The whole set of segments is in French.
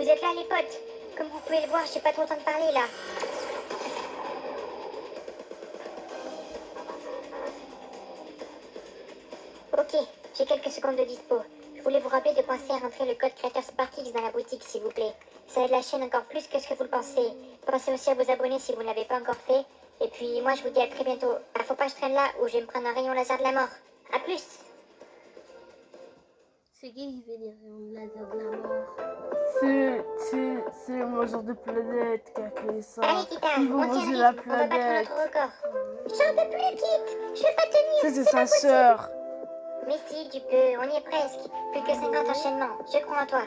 Vous êtes là, les potes? Comme vous pouvez le voir, j'ai pas trop le temps de parler, là. Ok, j'ai quelques secondes de dispo. Je voulais vous rappeler de penser à rentrer le code créateur SparkX dans la boutique, s'il vous plaît. Ça aide la chaîne encore plus que ce que vous le pensez. Pensez aussi à vous abonner si vous ne l'avez pas encore fait. Et puis, moi, je vous dis à très bientôt. Ah, faut pas que je traîne là ou je vais me prendre un rayon laser de la mort. A plus! C'est qui fait des rayons laser de la mort? C'est le mangeur de planète qui a créé ça. Allez, Kita, Ils vont on tient manger le la rythme. On va battre planète. notre record. J'en peux plus, Kit. Je vais pas tenir. Ça, c'est pas sa possible. sœur. Mais si, tu peux. On y est presque. Plus que 50 enchaînements. Je crois en toi.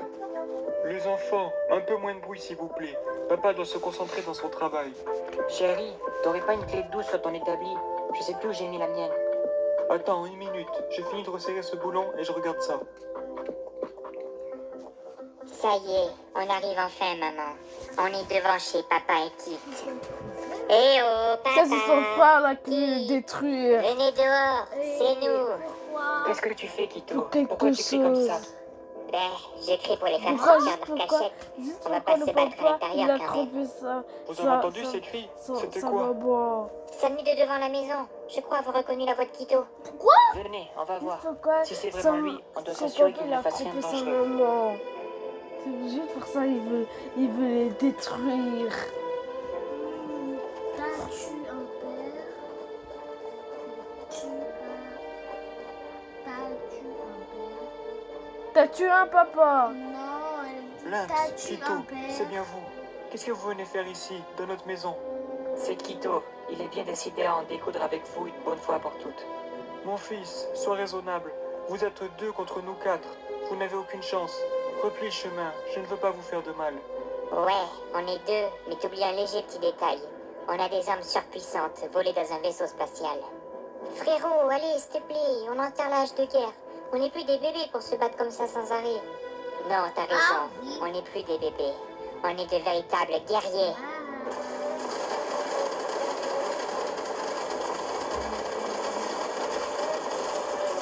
Les enfants, un peu moins de bruit s'il vous plaît. Papa doit se concentrer dans son travail. Chérie, t'aurais pas une clé de douce sur ton établi? Je sais plus où j'ai mis la mienne. Attends, une minute. J'ai fini de resserrer ce boulon et je regarde ça. Ça y est, on arrive enfin, maman. On est devant chez papa et Kit. Eh oh, papa! Ça, c'est son frère là qui veut le détruire. Venez dehors, c'est nous. Pourquoi? Qu'est-ce que tu fais, Kito? Pour quelque Pourquoi tu cries comme ça? chose. Ben, j'écris pour les faire Pourquoi, sortir de leur cachette. juste On va pourquoi pas le se battre à papa, l'intérieur, il a quand même. trompé ça. Vous avez entendu ces cris? C'était quoi? Maman. Ça venu de devant la maison. Je crois avoir reconnu la voix de Kito. Venez, on va voir. Juste pourquoi Si c'est vraiment lui, on doit son s'assurer papa, qu'il il ne a fasse rien de trompé sa dangereux. maman. C'est juste pour ça il veut les détruire. T'as-tu un père? T'as-tu un père? T'as tué un papa. Non, elle dit Lynx, t'as-tu Kito, un père? c'est bien vous. Qu'est-ce que vous venez faire ici, dans notre maison? C'est Kito. Il est bien décidé à en découdre avec vous une bonne fois pour toutes. Mon fils, sois raisonnable. Vous êtes 2 contre nous 4. Vous n'avez aucune chance. Replie le chemin, je ne veux pas vous faire de mal. Ouais, on est 2, mais t'oublies un léger petit détail. On a des armes surpuissantes volées dans un vaisseau spatial. Frérot, allez, s'il te plaît, on enterre l'âge de guerre. On n'est plus des bébés pour se battre comme ça sans arrêt. Non, t'as raison, oui. on n'est plus des bébés. On est de véritables guerriers.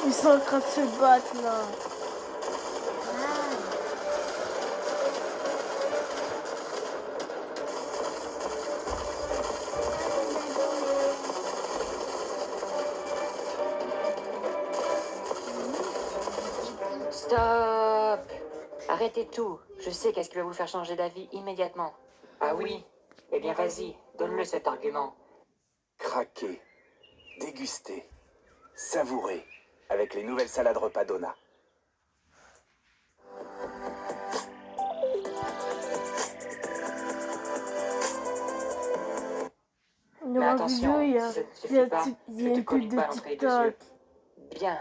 Ils sont en train de se battre là. Stop! Arrêtez tout. Je sais qu'est-ce qui va vous faire changer d'avis immédiatement. Ah oui? Eh bien vas-y, donne-le cet argument. Craquer, déguster, savourer avec les nouvelles salades repas Donna. Dans Mais ma attention, vidéo, il y a, si ça ne il y a, suffit pas, il y a je te une colle pub une de balle entre les deux TikTok. yeux. Bien.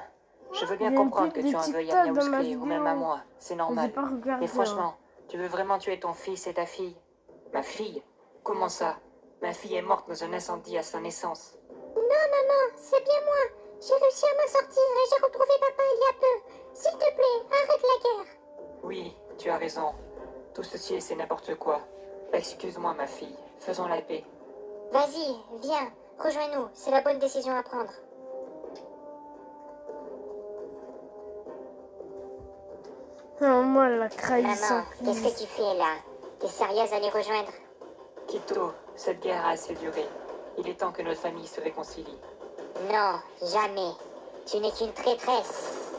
Je veux Il bien y a une comprendre que pub de tu en veuilles TikTok à dans ma Miaouski ou même à vidéo. moi. C'est J'ai normal. pas regardé. Mais franchement, tu veux vraiment tuer ton fils et ta fille? Ma fille? Comment ça? Ma fille est morte dans un incendie à sa naissance. Non, maman, c'est bien moi. J'ai réussi à m'en sortir et j'ai retrouvé papa il y a peu. S'il te plaît, arrête la guerre. Oui, tu as raison. Tout ceci, c'est n'importe quoi. Excuse-moi, ma fille. Faisons la paix. Vas-y, viens, rejoins-nous. C'est la bonne décision à prendre. Non, moi, elle a trahi son Maman, qu'est-ce fils. que tu fais là? T'es sérieuse à les rejoindre? Kito, cette guerre a assez duré. Il est temps que notre famille se réconcilie. Non, jamais. Tu n'es qu'une traîtresse.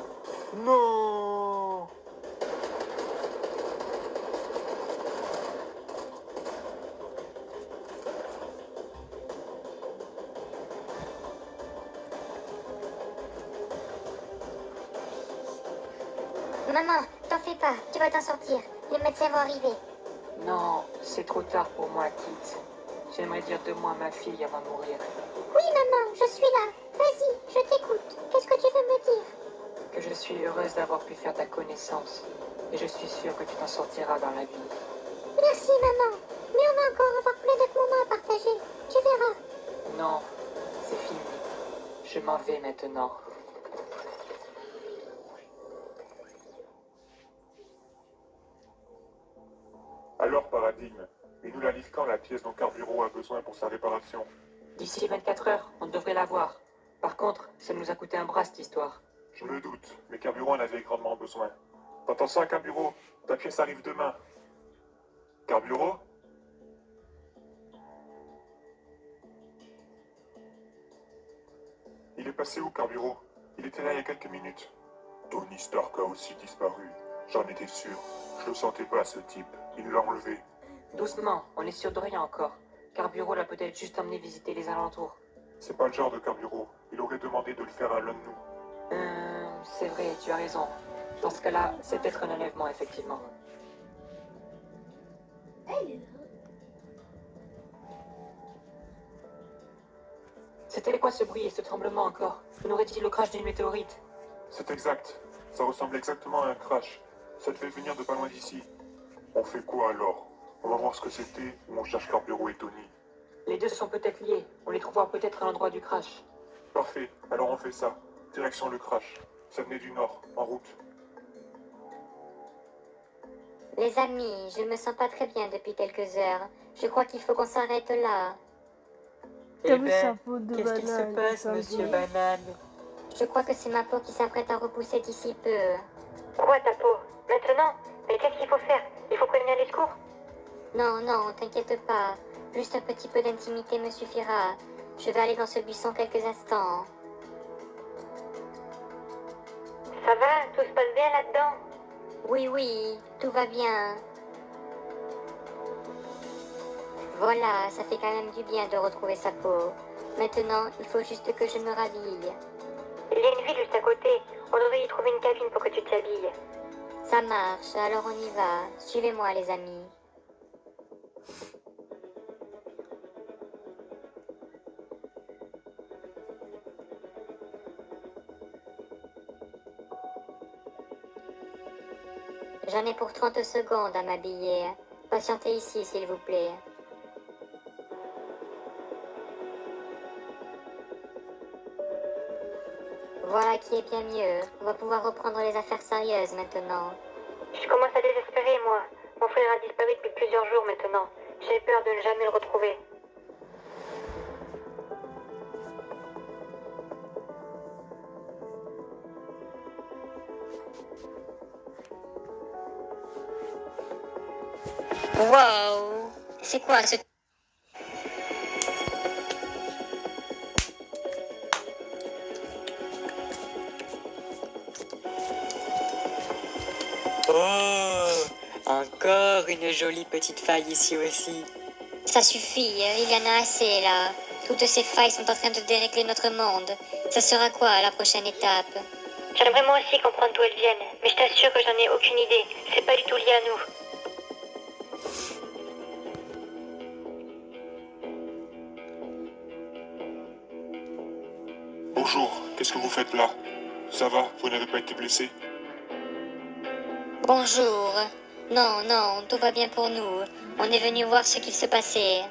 Non! Maman, t'en fais pas, tu vas t'en sortir. Les médecins vont arriver. Non, c'est trop tard pour moi, Kit. J'aimerais dire de moi à ma fille avant de mourir. Oui, maman, je suis là. Vas-y, je t'écoute. Qu'est-ce que tu veux me dire? Que je suis heureuse d'avoir pu faire ta connaissance. Et je suis sûre que tu t'en sortiras dans la vie. Merci, maman. Mais on va encore avoir plein d'autres moments à partager. Tu verras. Non, c'est fini. Je m'en vais maintenant. Alors, Paradigme, mets-nous la liste quand la pièce dont Carburant a besoin pour sa réparation. D'ici 24 heures, on devrait l'avoir. Par contre, ça nous a coûté un bras cette histoire. Je me doute, mais Carburant en avait grandement besoin. T'entends ça, Carburant? Ta pièce arrive demain. Carburo? Il est passé où, Carburo? Il était là il y a quelques minutes. Tony Stark a aussi disparu. J'en étais sûr. Je le sentais pas, ce type. Il l'a enlevé. Doucement, on est sûr de rien encore. Carburo l'a peut-être juste emmené visiter les alentours. C'est pas le genre de Carburo. Il aurait demandé de le faire à l'un de nous. C'est vrai, tu as raison. Dans ce cas-là, c'est peut-être un enlèvement, effectivement. Elle est là. C'était quoi ce bruit et ce tremblement encore? On aurait-il le crash d'une météorite? C'est exact. Ça ressemble exactement à un crash. Ça devait venir de pas loin d'ici. On fait quoi alors? On va voir ce que c'était ou on cherche Carburo et Tony. Les deux sont peut-être liés. On les trouvera peut-être à l'endroit du crash. Parfait, alors on fait ça. Direction le crash. Ça venait du nord, en route. Les amis, je me sens pas très bien depuis quelques heures. Je crois qu'il faut qu'on s'arrête là. T'as vu sa peau de qu'est-ce qu'il se banane, passe, ça me monsieur dit. Banane? Je crois que c'est ma peau qui s'apprête à repousser d'ici peu. Quoi, ta peau? Maintenant? Mais qu'est-ce qu'il faut faire? Il faut prévenir les secours? Non, non, t'inquiète pas. Juste un petit peu d'intimité me suffira. Je vais aller dans ce buisson quelques instants. Ça va? Tout se passe bien là-dedans? Oui, oui, tout va bien. Voilà, ça fait quand même du bien de retrouver sa peau. Maintenant, il faut juste que je me rhabille. Il y a une ville juste à côté. On devrait y trouver une cabine pour que tu t'habilles. Ça marche, alors on y va. Suivez-moi, les amis. J'en ai pour 30 secondes à m'habiller. Patientez ici, s'il vous plaît. Voilà qui est bien mieux. On va pouvoir reprendre les affaires sérieuses maintenant. Je commence à désespérer, moi. Mon frère a disparu depuis plusieurs jours maintenant. J'ai peur de ne jamais le retrouver. Wow! C'est quoi ce... Oh, encore une jolie petite faille ici aussi. Ça suffit, il y en a assez là. Toutes ces failles sont en train de dérégler notre monde. Ça sera quoi la prochaine étape? J'aimerais moi aussi comprendre d'où elles viennent, mais je t'assure que j'en ai aucune idée. C'est pas du tout lié à nous. Bonjour, qu'est-ce que vous faites là? Ça va, vous n'avez pas été blessé? Bonjour. Non, non, tout va bien pour nous. On est venu voir ce qu'il se passait.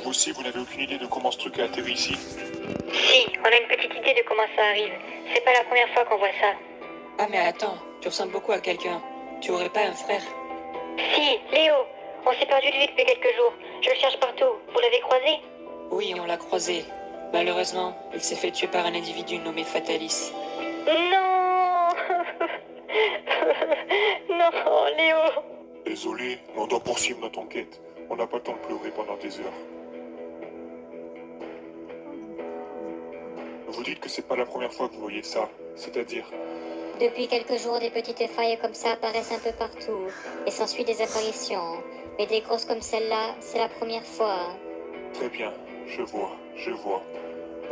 Vous aussi, vous n'avez aucune idée de comment ce truc a atterri ici? Si, on a une petite idée de comment ça arrive. C'est pas la première fois qu'on voit ça. Ah mais attends, tu ressembles beaucoup à quelqu'un. Tu aurais pas un frère? Si, Léo. On s'est perdu de vue depuis quelques jours. Je le cherche partout. Vous l'avez croisé? Oui, on l'a croisé. Malheureusement, il s'est fait tuer par un individu nommé Fatalis. Non. Non, Léo. Désolé, mais on doit poursuivre notre enquête. On n'a pas le temps de pleurer pendant des heures. Vous dites que c'est pas la première fois que vous voyez ça, c'est-à-dire? Depuis quelques jours, des petites failles comme ça apparaissent un peu partout. Et s'ensuit des apparitions. Mais des grosses comme celle-là, c'est la première fois. Très bien, je vois.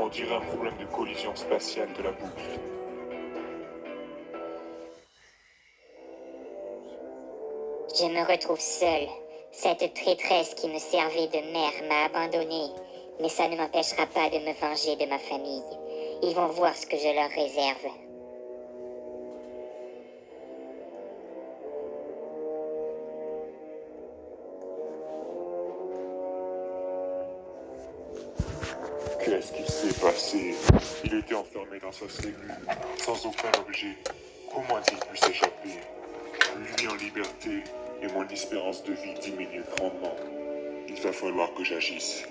On dirait un problème de collision spatiale de la boucle. Je me retrouve seule. Cette traîtresse qui me servait de mère m'a abandonnée. Mais ça ne m'empêchera pas de me venger de ma famille. Ils vont voir ce que je leur réserve. Qu'est-ce qui s'est passé? Il était enfermé dans sa cellule, sans aucun objet. Comment a-t-il pu s'échapper? Lui en liberté, et mon espérance de vie diminue grandement. Il va falloir que j'agisse.